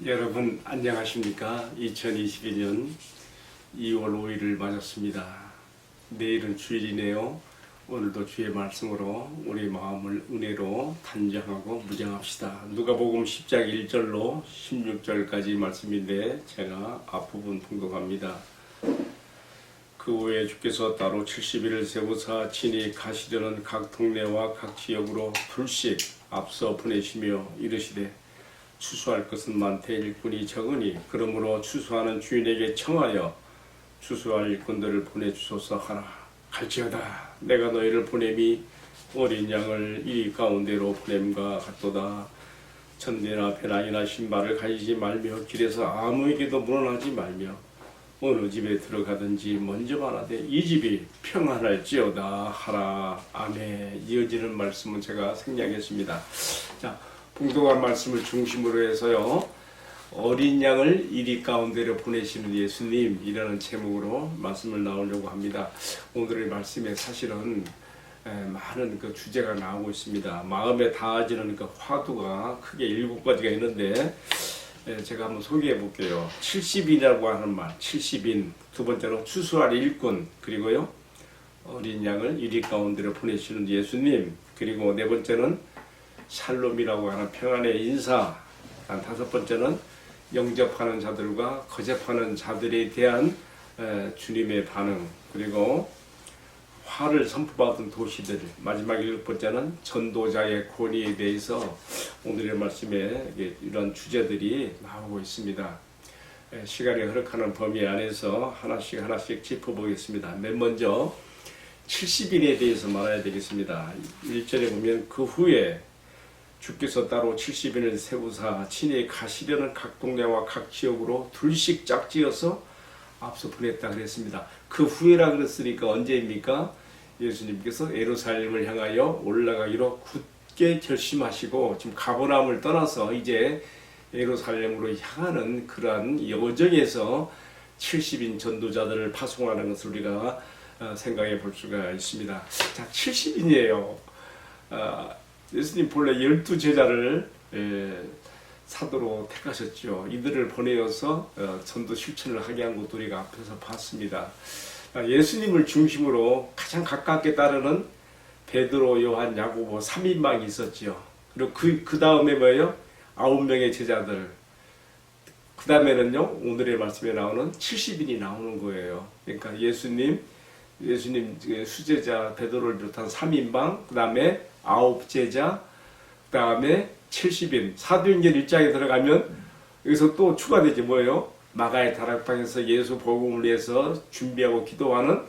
여러분 안녕하십니까? 2021년 2월 5일을 맞았습니다. 내일은 주일이네요. 오늘도 주의 말씀으로 우리 마음을 은혜로 단장하고 무장합시다. 누가복음 10장 1절로 16절까지 말씀인데 제가 앞부분 봉독합니다. 그 후에 주께서 따로 70일을 세우사 친히 가시려는 각 동네와 각 지역으로 둘씩 앞서 보내시며 이르시되 추수할 것은 많되 일꾼이 적으니 그러므로 추수하는 주인에게 청하여 추수할 일꾼들을 보내주소서 하라. 갈지어다 내가 너희를 보냄이 어린 양을 이 가운데로 보냄과 같도다. 천대나 배낭이나 신발을 가지지 말며 길에서 아무에게도 물어나지 말며 어느 집에 들어가든지 먼저 말하되 이 집이 평안할지어다 하라. 아멘. 이어지는 말씀은 제가 생략했습니다. 자, 봉독한 말씀을 중심으로 해서요, 어린 양을 이리 가운데로 보내시는 예수님이라는 제목으로 말씀을 나오려고 합니다. 오늘의 말씀에 사실은 많은 그 주제가 나오고 있습니다. 마음에 닿아지는 그 화두가 크게 7가지가 있는데 제가 한번 소개해 볼게요. 70인이라고 하는 말, 70인. 두 번째로 추수할 일꾼, 그리고요 어린 양을 이리 가운데로 보내시는 예수님, 그리고 네 번째는 샬롬이라고 하는 평안의 인사, 다섯 번째는 영접하는 자들과 거접하는 자들에 대한 주님의 반응, 그리고 화를 선포받은 도시들, 마지막 7번째는 전도자의 권위에 대해서 오늘의 말씀에 이런 주제들이 나오고 있습니다. 시간이 허락하는 범위 안에서 하나씩 짚어보겠습니다. 맨 먼저 70인에 대해서 말해야 되겠습니다. 1절에 보면 그 후에 주께서 따로 70인을 세우사 친히 가시려는 각 동네와 각 지역으로 둘씩 짝지어서 앞서 보냈다 그랬습니다. 그 후에라 그랬으니까 언제입니까? 예수님께서 예루살렘을 향하여 올라가기로 굳게 결심하시고 지금 가버나움을 떠나서 이제 예루살렘으로 향하는 그러한 여정에서 70인 전도자들을 파송하는 것을 우리가 생각해 볼 수가 있습니다. 자, 70인이에요. 예수님 본래 12제자를 사도로 택하셨죠. 이들을 보내어서 전도 실천을 하게 한 것도 우리가 앞에서 봤습니다. 예수님을 중심으로 가장 가깝게 따르는 베드로, 요한, 야고보 3인방이 있었죠. 그리고 그 다음에 뭐예요? 9명의 제자들. 그 다음에는요, 오늘의 말씀에 나오는 70인이 나오는 거예요. 그러니까 예수님 수제자 베드로를 비롯한 3인방, 그 다음에 9제자, 그 다음에 70인. 사도행전 1장에 들어가면 여기서 또 추가되지 뭐예요? 마가의 다락방에서 예수 복음을 위해서 준비하고 기도하는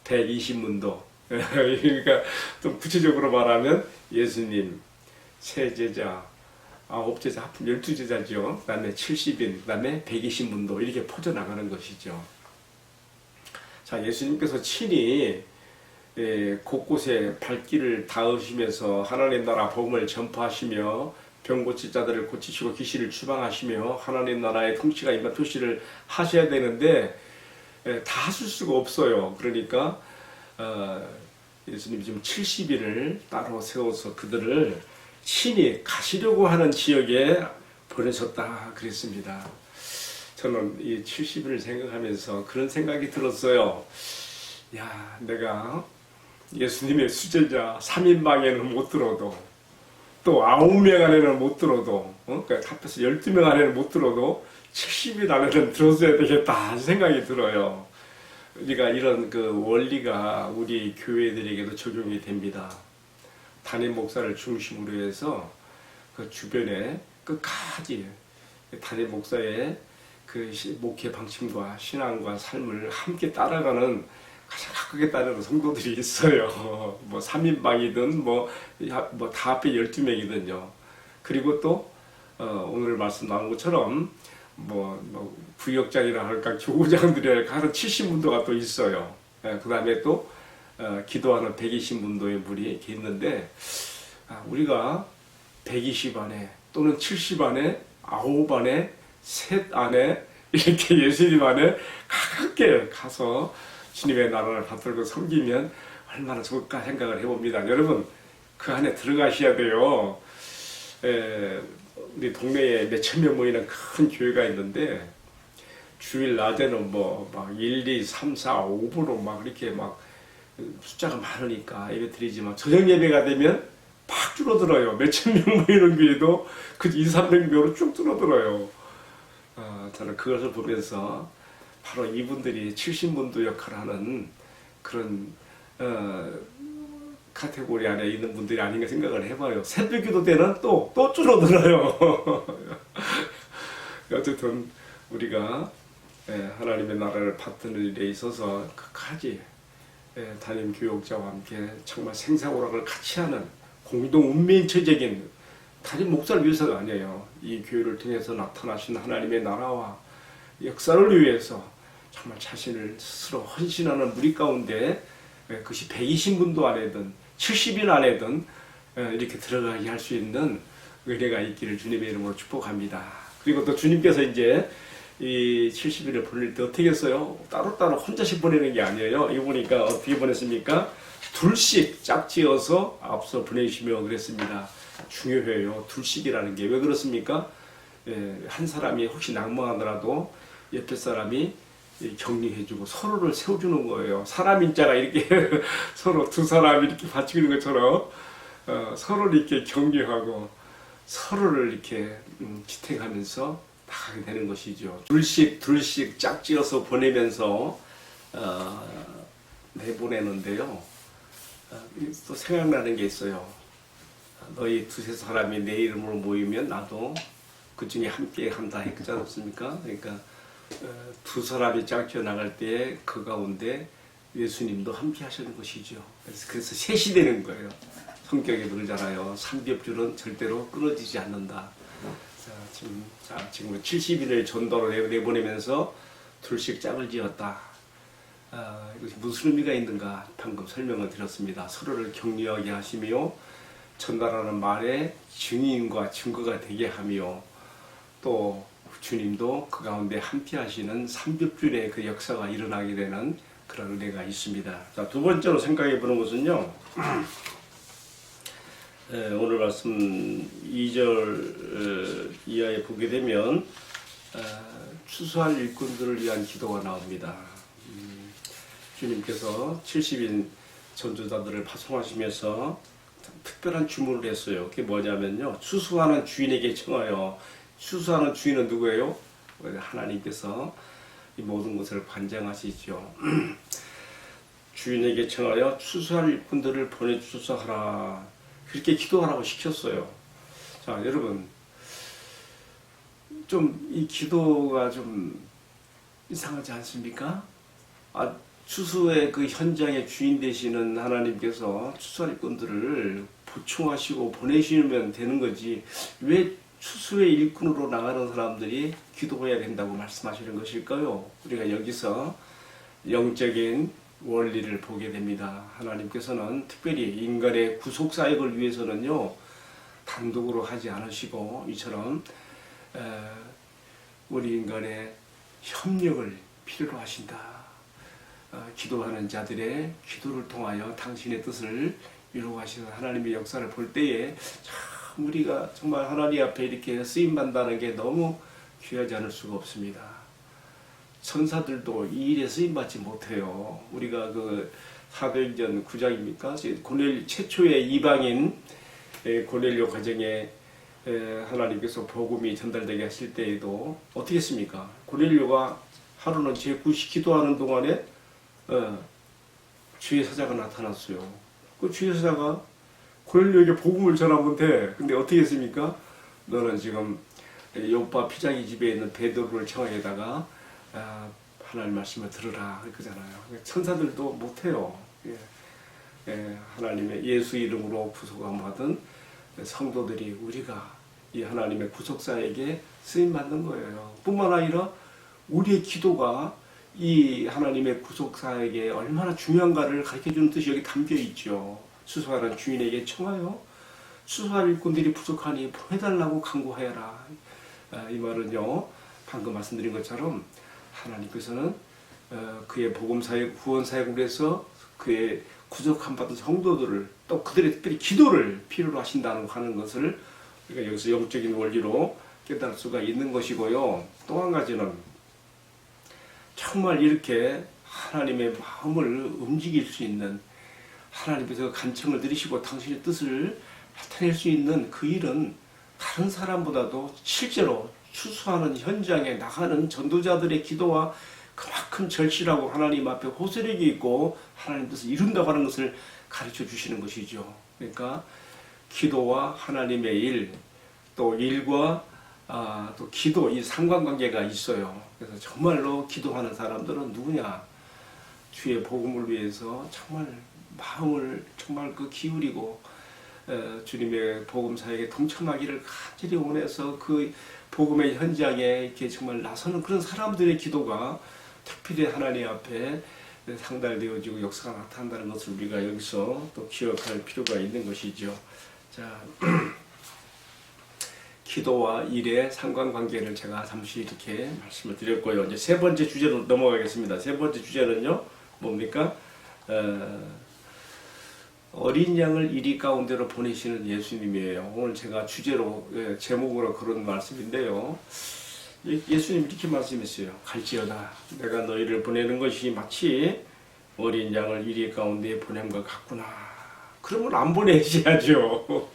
120문도. 그러니까 좀 구체적으로 말하면 예수님, 세제자, 9제자, 합품 12제자죠. 그 다음에 70인, 그 다음에 120문도 이렇게 퍼져나가는 것이죠. 자, 예수님께서 친히 곳곳에 발길을 닿으시면서 하나님 나라 복음을 전파하시며 병 고칠 자들을 고치시고 귀신을 추방하시며 하나님 나라의 통치가 임한 표시를 하셔야 되는데 다 하실 수가 없어요. 그러니까 예수님이 지금 70일을 따로 세워서 그들을 친히 가시려고 하는 지역에 보내셨다 그랬습니다. 저는 이 70일을 생각하면서 그런 생각이 들었어요. 야, 내가 예수님의 수제자 3인방에는 못 들어도 또 9명 안에는 못 들어도 그러니까 합해서 12명 안에는 못 들어도 70인 안에는 들었어야 되겠다 생각이 들어요. 우리가 이런 그 원리가 우리 교회들에게도 적용이 됩니다. 담임 목사를 중심으로 해서 그 주변에 끝까지 담임 목사의 그 목회 방침과 신앙과 삶을 함께 따라가는 가장 가깝게 따르는 성도들이 있어요. 뭐 3인방이든 다 앞에 12명이든요. 그리고 또 오늘 말씀 나온 것처럼 구역장이라 할까 교구장들이라 할까 하는 70문도가 또 있어요. 그 다음에 또 기도하는 120문도의 분이 이렇게 있는데 우리가 120 안에 또는 70 안에 9 안에 셋 안에 이렇게 예수님 안에 가깝게 가서 주님의 나라를 받들고 섬기면 얼마나 좋을까 생각을 해봅니다. 여러분 그 안에 들어가셔야 돼요. 우리 동네에 몇천 명 모이는 큰 교회가 있는데 주일 낮에는 뭐 막 1, 2, 3, 4, 5부로 막 이렇게 막 숫자가 많으니까 예배 드리지만 저녁 예배가 되면 팍 줄어들어요. 몇천 명 모이는 교회도 그 2, 300명으로 쭉 줄어들어요. 저는 그것을 보면서 바로 이분들이 70분도 역할을 하는 그런 카테고리 안에 있는 분들이 아닌가 생각을 해봐요. 새벽기도 때는 또 줄어들어요. 어쨌든 우리가 하나님의 나라를 받드는 일에 있어서 끝까지 담임 교육자와 함께 정말 생사오락을 같이 하는 공동 운명체적인 단임 목사를 위해서가 아니에요. 이 교회를 통해서 나타나신 하나님의 나라와 역사를 위해서 정말 자신을 스스로 헌신하는 무리 가운데 그것이 120분도 안에든 70인 안에든 이렇게 들어가게 할 수 있는 은혜가 있기를 주님의 이름으로 축복합니다. 그리고 또 주님께서 이제 이 70일을 보낼 때 어떻게 했어요? 따로따로 혼자씩 보내는 게 아니에요. 이거 보니까 어떻게 보냈습니까? 둘씩 짝지어서 앞서 보내시며 그랬습니다. 중요해요. 둘씩이라는 게 왜 그렇습니까? 한 사람이 혹시 낙망하더라도 옆에 사람이 격려해주고 서로를 세워주는 거예요. 사람 인자가 이렇게 서로 두 사람이 이렇게 받치고 있는 것처럼 서로를 이렇게 격려하고 서로를 이렇게 지탱하면서 나가게 되는 것이죠. 둘씩 짝지어서 보내면서 내보내는데요. 또 생각나는 게 있어요. 너희 두세 사람이 내 이름으로 모이면 나도 그 중에 함께 한다 했지 않습니까? 그러니까 두 사람이 짝지어 나갈 때 그 가운데 예수님도 함께 하시는 것이죠. 그래서 셋이 되는 거예요. 성격이 그러잖아요. 삼겹줄은 절대로 끊어지지 않는다. 지금 70일을 전도로 내보내면서 둘씩 짝을 지었다. 이것이 무슨 의미가 있는가 방금 설명을 드렸습니다. 서로를 격려하게 하시며 전달하는 말에 증인과 증거가 되게 하며 또 주님도 그 가운데 함께 하시는 삼겹줄의 그 역사가 일어나게 되는 그런 은혜가 있습니다. 자, 두 번째로 생각해 보는 것은요. 오늘 말씀 2절 이하에 보게 되면 추수할 일꾼들을 위한 기도가 나옵니다. 주님께서 70인 전도자들을 파송하시면서 특별한 주문을 했어요. 그게 뭐냐면요. 추수하는 주인에게 청하여. 추수하는 주인은 누구예요? 하나님께서 이 모든 것을 관장하시죠. 주인에게 청하여 추수할 일꾼들을 보내주소서 하라. 그렇게 기도하라고 시켰어요. 자, 여러분, 좀 이 기도가 좀 이상하지 않습니까? 추수의 그 현장의 주인 되시는 하나님께서 추수할 일꾼들을 보충하시고 보내시면 되는 거지 왜 추수의 일꾼으로 나가는 사람들이 기도해야 된다고 말씀하시는 것일까요? 우리가 여기서 영적인 원리를 보게 됩니다. 하나님께서는 특별히 인간의 구속사역을 위해서는요 단독으로 하지 않으시고 이처럼 우리 인간의 협력을 필요로 하신다. 기도하는 자들의 기도를 통하여 당신의 뜻을 이루어가시는 하나님의 역사를 볼 때에 참 우리가 정말 하나님 앞에 이렇게 쓰임받는다는 게 너무 귀하지 않을 수가 없습니다. 천사들도 이 일에 쓰임받지 못해요. 우리가 그 사도행전 9장입니까? 고넬 최초의 이방인 고넬료 가정에 하나님께서 복음이 전달되게 하실 때에도 어떻게 했습니까? 고넬료가 하루는 제9시 기도하는 동안에 주의 사자가 나타났어요. 그 주의 사자가 고넬료에게 복음을 전하면 돼. 근데 어떻게 했습니까? 너는 지금 요파 피자기 집에 있는 베드로를 청하에다가 하나님 말씀을 들으라 그러잖아요. 천사들도 못해요. 하나님의 예수 이름으로 구속함 받은 성도들이 우리가 이 하나님의 구속사에게 쓰임 받는 거예요. 뿐만 아니라 우리의 기도가 이 하나님의 구속사에게 얼마나 중요한가를 가르쳐주는 뜻이 여기 담겨 있죠. 추수하는 주인에게 청하여 추수할 일꾼들이 부족하니 보내달라고 간구하여라. 이 말은요 방금 말씀드린 것처럼 하나님께서는 그의 복음사역 구원사역을 해서 그의 구속함 받은 성도들을 또 그들의 특별히 기도를 필요로 하신다는 하는 것을 그러니까 여기서 영적인 원리로 깨달을 수가 있는 것이고요. 또 한 가지는 정말 이렇게 하나님의 마음을 움직일 수 있는, 하나님께서 간청을 들으시고 당신의 뜻을 나타낼 수 있는 그 일은 다른 사람보다도 실제로 추수하는 현장에 나가는 전도자들의 기도와 그만큼 절실하고 하나님 앞에 호소력이 있고 하나님 뜻을 이룬다고 하는 것을 가르쳐 주시는 것이죠. 그러니까 기도와 하나님의 일, 또 일과 또 기도, 이 상관관계가 있어요. 그래서 정말로 기도하는 사람들은 누구냐? 주의 복음을 위해서 정말 마음을 정말 기울이고 주님의 복음 사역에 동참하기를 간절히 원해서 그 복음의 현장에 이렇게 정말 나서는 그런 사람들의 기도가 특별히 하나님 앞에 상달되어지고 역사가 나타난다는 것을 우리가 여기서 또 기억할 필요가 있는 것이죠. 자, 기도와 일의 상관관계를 제가 잠시 이렇게 말씀을 드렸고요. 이제 세 번째 주제로 넘어가겠습니다. 세 번째 주제는요, 뭡니까? 어린 양을 이리 가운데로 보내시는 예수님이에요. 오늘 제가 주제로, 제목으로 그런 말씀인데요. 예수님 이렇게 말씀했어요. 갈지어다. 내가 너희를 보내는 것이 마치 어린 양을 이리 가운데에 보낸 것 같구나. 그러면 안 보내셔야죠.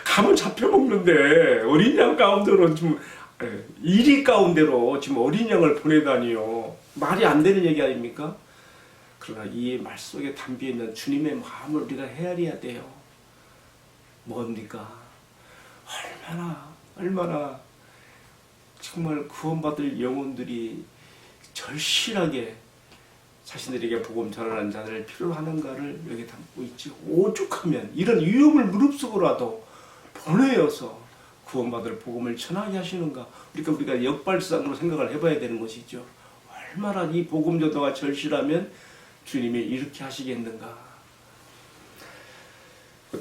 가면 잡혀먹는데 어린 양 가운데로 지금 이리 가운데로 지금 어린 양을 보내다니요. 말이 안 되는 얘기 아닙니까? 그러나 이 말 속에 담겨 있는 주님의 마음을 우리가 헤아려야 돼요. 뭡니까? 얼마나 정말 구원받을 영혼들이 절실하게 자신들에게 복음 전하는 자들을 필요로 하는가를 여기 담고 있지. 오죽하면 이런 위험을 무릅쓰고라도 보내어서 구원받을 복음을 전하게 하시는가. 그러니까 우리가 역발상으로 생각을 해봐야 되는 것이죠. 얼마나 이 복음 전도가 절실하면 주님이 이렇게 하시겠는가.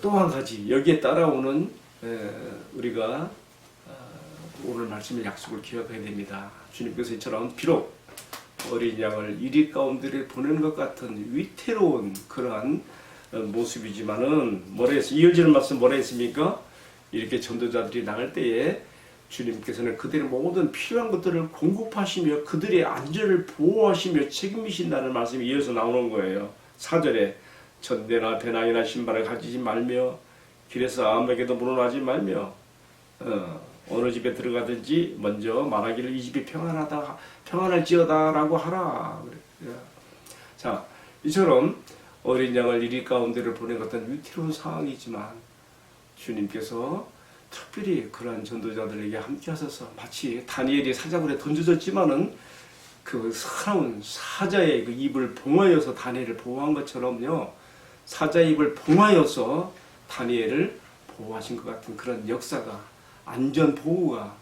또 한 가지 여기에 따라오는 우리가 오늘 말씀의 약속을 기억해야 됩니다. 주님께서 이처럼 비록 어린 양을 이리 가운데를 보내는 것 같은 위태로운 그러한 모습이지만은 뭐라 했어요? 이어지는 말씀 뭐라 했습니까? 이렇게 전도자들이 나갈 때에 주님께서는 그들의 모든 필요한 것들을 공급하시며 그들의 안전을 보호하시며 책임지신다는 말씀이 이어서 나오는 거예요. 4절에 전대나 배낭이나 신발을 가지지 말며 길에서 아무에게도 물어나지 말며 어느 집에 들어가든지 먼저 말하기를 이 집이 평안할지어다 라고 하라. 자, 이처럼 어린 양을 이리 가운데를 보낸 어떤 위태로운 상황이지만 주님께서 특별히 그러한 전도자들에게 함께 하셔서 마치 다니엘이 사자굴에 던져졌지만은 그 사나운 사자의 그 입을 봉하여서 다니엘을 보호한 것처럼요, 사자의 입을 봉하여서 다니엘을 보호하신 것 같은 그런 역사가, 안전 보호가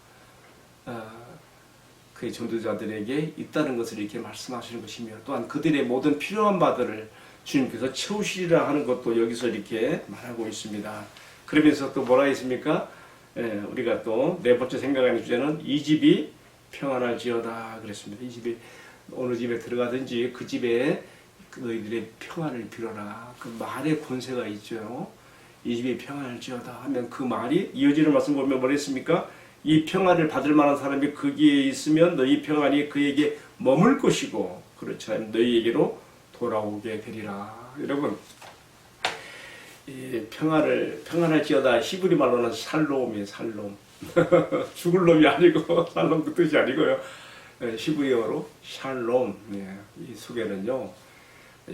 그의 전도자들에게 있다는 것을 이렇게 말씀하시는 것이며, 또한 그들의 모든 필요한 바들을 주님께서 채우시리라 하는 것도 여기서 이렇게 말하고 있습니다. 그러면서 또 뭐라 했습니까? 우리가 또 네 번째 생각하는 주제는 이 집이 평안할지어다 그랬습니다. 이 집이 어느 집에 들어가든지 그 집에 너희들의 평안을 빌어라. 그 말의 권세가 있죠. 이 집이 평안할지어다 하면 그 말이 이어지는 말씀 보면 뭐라 했습니까? 이 평안을 받을 만한 사람이 거기에 있으면 너희 평안이 그에게 머물 것이고 그렇지 않으면 너희에게로 돌아오게 되리라. 여러분, 이 평안할지어다 히브리 말로는 살롬이에요. 살롬. 죽을 놈이 아니고 살롬 그 뜻이 아니고요. 히브리어로 샬롬. 이 속에는요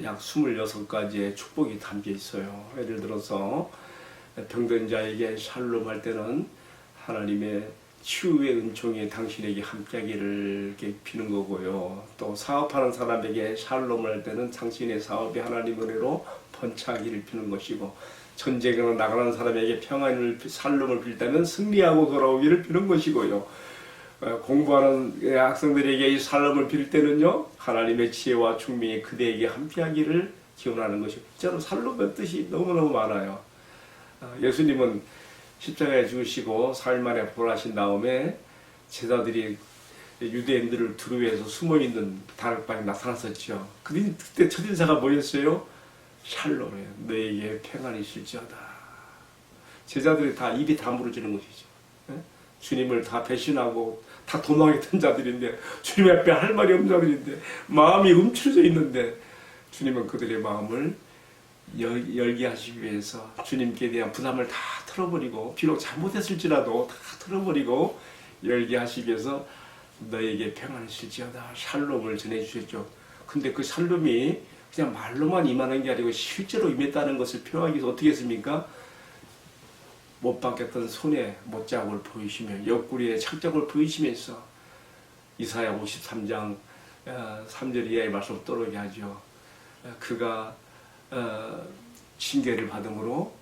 약 26가지의 축복이 담겨 있어요. 예를 들어서 병든 자에게 샬롬 할 때는 하나님의 치유의 은총이 당신에게 함께하기를 이렇게 비는 거고요. 또 사업하는 사람에게 샬롬을 할 때는 당신의 사업이 하나님 은혜로 번창하기를 비는 것이고, 전쟁으로 나가는 사람에게 평안을 샬롬을 빌 때는 승리하고 돌아오기를 비는 것이고요. 공부하는 학생들에게 이 샬롬을 빌 때는요 하나님의 지혜와 충명이 그대에게 함께하기를 기원하는 것이고, 진짜로 샬롬의 뜻이 너무너무 많아요. 예수님은 십자가에 죽으시고 4일 만에 부활하신 다음에 제자들이 유대인들을 두루해서 숨어있는 다락방에 나타났었죠. 그때 첫인사가 뭐였어요? 샬롬이에요. 너에게 평안이 있을지어다. 제자들이 다 입이 다물어지는 것이죠. 예? 주님을 다 배신하고 다 도망했던 자들인데, 주님 앞에 할 말이 없는 자들인데, 마음이 움츠러져 있는데, 주님은 그들의 마음을 열게 하시기 위해서 주님께 대한 부담을 다 털어버리고, 비록 잘못했을지라도 다 털어버리고 열게 하시기 위해서 너에게 평안을 실지어다 샬롬을 전해주셨죠. 근데 그 샬롬이 그냥 말로만 임하는 게 아니고 실제로 임했다는 것을 표하기 위해서 어떻게 했습니까? 못 박혔던 손에 못자국을 보이시며 옆구리에 착자국을 보이시면서 이사야 53장 3절 이하의 말씀 떠오르게 하죠. 그가 징계를 받음으로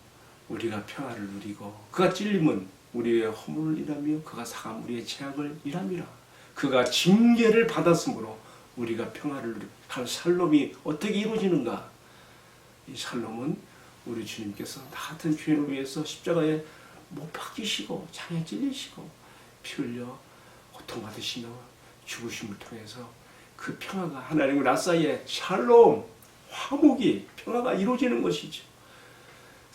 우리가 평화를 누리고, 그가 찔림은 우리의 허물을 일하며 그가 상함 우리의 죄악을 일함이라. 그가 징계를 받았으므로 우리가 평화를 누리고. 샬롬이 어떻게 이루어지는가? 이 샬롬은 우리 주님께서 나 같은 죄인을 위해서 십자가에 못 박히시고 장에 찔리시고 피 흘려 고통받으시며 죽으심을 통해서 그 평화가 하나님과 나 사이에 샬롬, 화목이, 평화가 이루어지는 것이죠.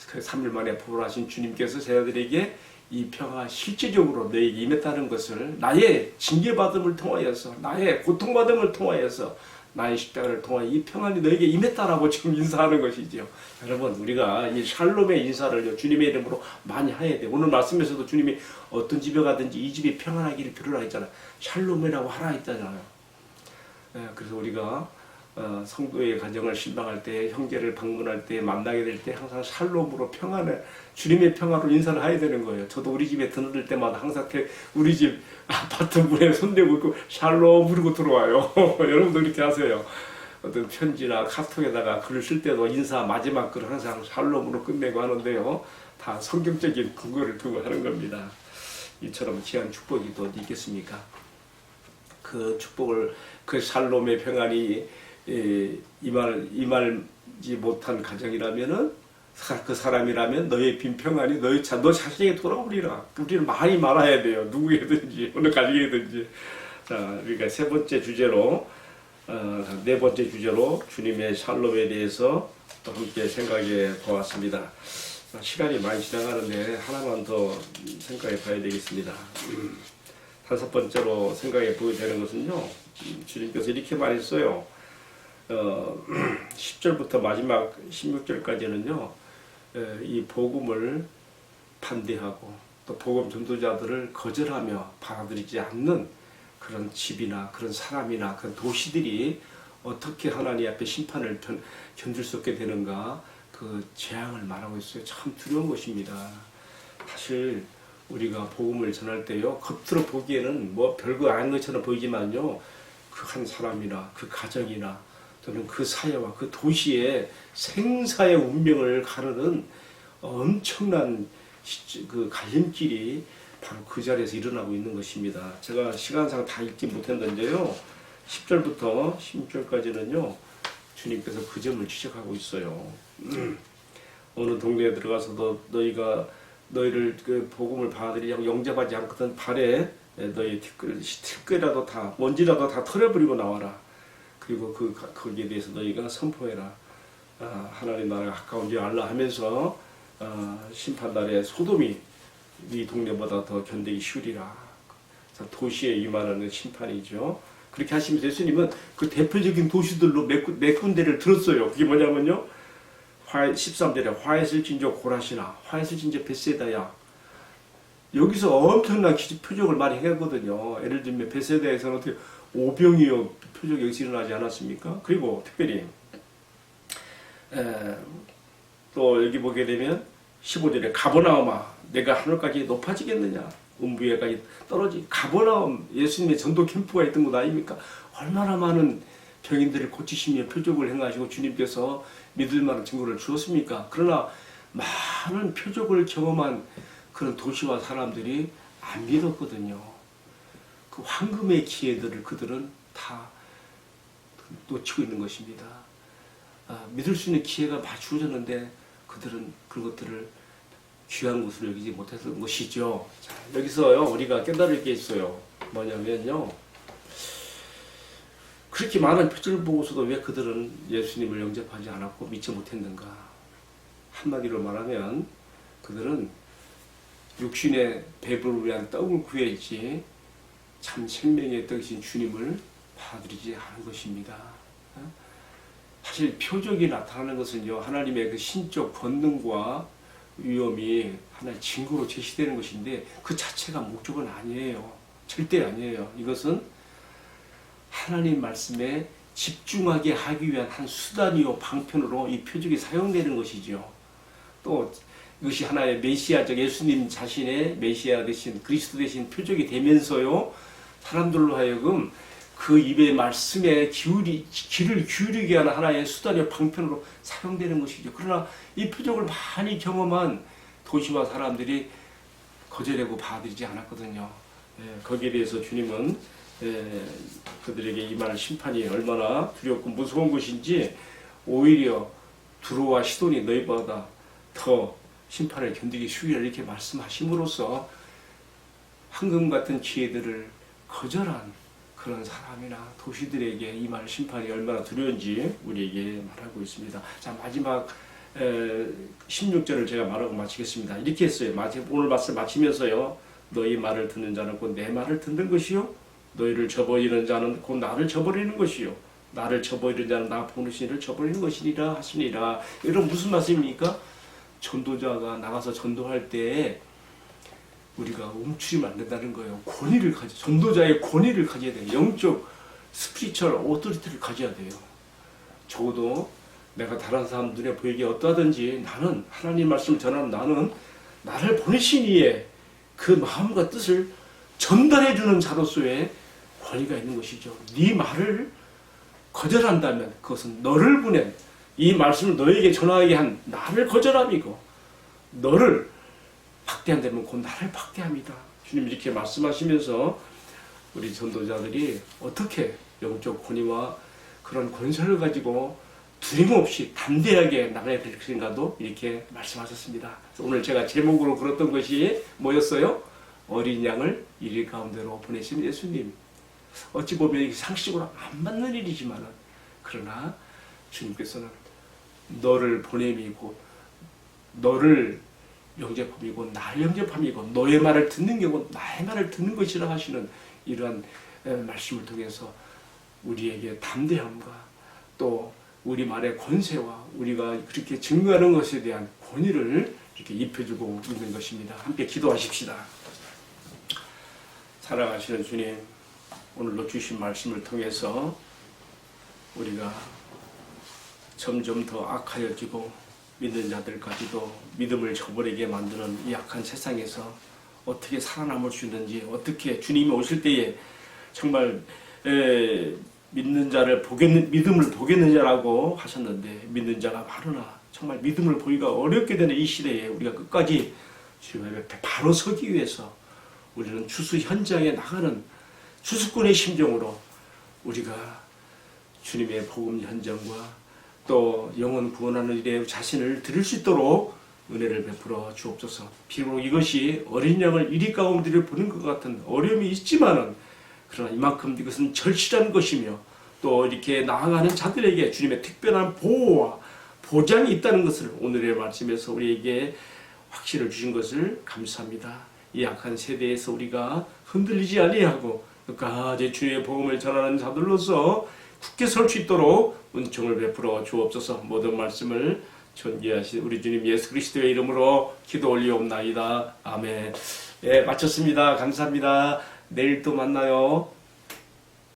그 3일 만에 부활하신 주님께서 제자들에게 이 평화가 실제적으로 너에게 임했다는 것을 나의 징계받음을 통하여서, 나의 고통받음을 통하여서, 나의 십자가를 통하여 이 평안이 너에게 임했다라고 지금 인사하는 것이죠. 여러분, 우리가 이 샬롬의 인사를 주님의 이름으로 많이 해야 돼요. 오늘 말씀에서도 주님이 어떤 집에 가든지 이 집이 평안하기를 빌으라 했잖아요. 샬롬이라고 하라 했잖아요. 그래서 우리가 성도의 가정을 신방할 때, 형제를 방문할 때, 만나게 될 때 항상 샬롬으로 평안을, 주님의 평화로 인사를 해야 되는 거예요. 저도 우리 집에 드나들 때마다 항상 우리 집 아파트 문에 손대고 있고 샬롬 부르고 들어와요. 여러분도 그렇게 하세요. 어떤 편지나 카톡에다가 글을 쓸 때도 인사 마지막 글을 항상 샬롬으로 끝내고 하는데요. 다 성경적인 근거를 두고 하는 겁니다. 이처럼 귀한 축복이 또 있겠습니까? 그 축복을, 그 샬롬의 평안이 임하지 못한 가정이라면은, 그 사람이라면 너의 빈 평안이 너 자신에게 돌아오리라. 우리는 많이 말아야 돼요. 누구에든지, 어느 가정이든지. 자, 그러니까 세 번째 주제로, 네 번째 주제로 주님의 샬롬에 대해서 또 함께 생각해 보았습니다. 시간이 많이 지나가는데 하나만 더 생각해 봐야 되겠습니다. 다섯 번째로 생각해 보게 되는 것은요, 주님께서 이렇게 말했어요. 10절부터 마지막 16절까지는요, 이 복음을 반대하고 또 복음 전도자들을 거절하며 받아들이지 않는 그런 집이나 그런 사람이나 그런 도시들이 어떻게 하나님 앞에 심판을 견딜 수 없게 되는가, 그 재앙을 말하고 있어요. 참 두려운 것입니다. 사실 우리가 복음을 전할 때요, 겉으로 보기에는 뭐 별거 아닌 것처럼 보이지만요, 그 한 사람이나 그 가정이나 또는 그 사회와 그 도시의 생사의 운명을 가르는 엄청난 그 갈림길이 바로 그 자리에서 일어나고 있는 것입니다. 제가 시간상 다 읽지 못했는데요, 10절부터 16절까지는요 주님께서 그 점을 지적하고 있어요. 어느 동네에 들어가서도 너희를 그 복음을 받아들이지 않고 영접하지 않거든 발에 너희 티끌이라도 다, 먼지라도 다 털어버리고 나와라. 그리고 거기에 대해서 너희가 선포해라. 하나님 나라가 가까운 줄 알라 하면서 심판날에 소돔이 이 동네보다 더 견디기 쉬우리라. 도시에 임하는 심판이죠. 그렇게 하시면서 예수님은 그 대표적인 도시들로 몇 군데를 들었어요. 그게 뭐냐면요, 13절에 화해슬진저 고라시나, 화해슬진저 벳세다야. 여기서 엄청난 기적 표적을 많이 했거든요. 예를 들면 벳세다에서는 어떻게 오병이어 표적이 여기서 일어나지 않았습니까? 그리고 특별히 또 여기 보게 되면 15절에 가버나움아 내가 하늘까지 높아지겠느냐, 음부에까지 떨어지. 가버나움, 예수님의 전도 캠프가 있던 곳 아닙니까? 얼마나 많은 병인들을 고치시며 표적을 행하시고 주님께서 믿을 만한 증거를 주었습니까? 그러나 많은 표적을 경험한 그런 도시와 사람들이 안 믿었거든요. 그 황금의 기회들을 그들은 다 놓치고 있는 것입니다. 믿을 수 있는 기회가 많이 주어졌는데 그들은 그것들을 귀한 것으로 여기지 못했던 것이죠. 자, 여기서요 우리가 깨달을 게 있어요. 뭐냐면요, 그렇게 많은 표적을 보고서도 왜 그들은 예수님을 영접하지 않았고 믿지 못했는가? 한마디로 말하면 그들은 육신의 배부를 위한 떡을 구했지 참 생명의 떡이신 주님을 받아들이지 않은 것입니다. 사실 표적이 나타나는 것은요, 하나님의 그 신적 권능과 위엄이 하나의 증거로 제시되는 것인데 그 자체가 목적은 아니에요. 절대 아니에요. 이것은 하나님 말씀에 집중하게 하기 위한 한 수단이요 방편으로 이 표적이 사용되는 것이죠. 또 이것이 하나의 메시아적 예수님 자신의 메시아 대신 그리스도 대신 표적이 되면서요, 사람들로 하여금 그 입의 말씀에 귀를 기울이게 하는 하나의 수단이요 방편으로 사용되는 것이죠. 그러나 이 표적을 많이 경험한 도시와 사람들이 거절하고 받아들이지 않았거든요. 거기에 대해서 주님은 그들에게 임할 심판이 얼마나 두렵고 무서운 것인지 오히려 두로와 시돈이 너희보다 더 심판을 견디기 쉬우리라 이렇게 말씀하심으로써 황금 같은 기회들을 거절한 그런 사람이나 도시들에게 임할 심판이 얼마나 두려운지 우리에게 말하고 있습니다. 자, 마지막 16절을 제가 말하고 마치겠습니다. 이렇게 했어요. 오늘 말씀 마치면서요, 너희 말을 듣는 자는 곧 내 말을 듣는 것이요, 너희를 저버리는 자는 곧 나를 저버리는 것이요, 나를 저버리는 자는 나 보내신 이를 저버리는 것이니라 하시니라. 이런 무슨 말씀입니까? 전도자가 나가서 전도할 때 우리가 움츠리면 안 된다는 거예요. 권위를 전도자의 권위를 가져야 돼요. 영적 스피리추얼 오토리티를 가져야 돼요. 적어도 내가 다른 사람 눈에 보이게 어떠하든지 나는 하나님 말씀을 전하는 나는 나를 보내신 이의 그 마음과 뜻을 전달해주는 자로서의 권위가 있는 것이죠. 네 말을 거절한다면 그것은 너를 보낸 이 말씀을 너에게 전하게 한 나를 거절함이고, 너를 박대한다면 곧 나를 박대합니다. 주님 이렇게 말씀하시면서 우리 전도자들이 어떻게 영적 권위와 그런 권세를 가지고 두림없이 담대하게 나가야 될 것인가도 이렇게 말씀하셨습니다. 오늘 제가 제목으로 걸었던 것이 뭐였어요? 어린 양을 이리 가운데로 보내신 예수님. 어찌 보면 상식으로 안 맞는 일이지만 그러나 주님께서는 너를 보냄이고 너를 영접함이고 나를 영접함이고 너의 말을 듣는 경우 나의 말을 듣는 것이라 하시는 이러한 말씀을 통해서 우리에게 담대함과 또 우리 말의 권세와 우리가 그렇게 증거하는 것에 대한 권위를 이렇게 입혀주고 있는 것입니다. 함께 기도하십시다. 사랑하시는 주님, 오늘도 주신 말씀을 통해서 우리가 점점 더 악하여지고 믿는 자들까지도 믿음을 저버리게 만드는 이 악한 세상에서 어떻게 살아남을 수 있는지, 어떻게 주님이 오실 때에 정말 믿는 자를 믿음을 보겠느냐라고 하셨는데 믿는 자가 많으나 정말 믿음을 보기가 어렵게 되는 이 시대에 우리가 끝까지 주님의 옆에 바로 서기 위해서 우리는 추수 현장에 나가는 추수꾼의 심정으로 우리가 주님의 복음 현장과 또 영혼 구원하는 일에 자신을 드릴 수 있도록 은혜를 베풀어 주옵소서. 비록 이것이 어린 양을 이리 가운데를 보는 것 같은 어려움이 있지만은 그러나 이만큼 이것은 절실한 것이며 또 이렇게 나아가는 자들에게 주님의 특별한 보호와 보장이 있다는 것을 오늘의 말씀에서 우리에게 확신을 주신 것을 감사합니다. 이 악한 세대에서 우리가 흔들리지 아니하고 끝까지 주의 복음을 전하는 자들로서 굳게 설 수 있도록 은총을 베풀어 주옵소서. 모든 말씀을 존귀하신 우리 주님 예수 그리스도의 이름으로 기도 올리옵나이다. 아멘. 네, 마쳤습니다. 감사합니다. 내일 또 만나요.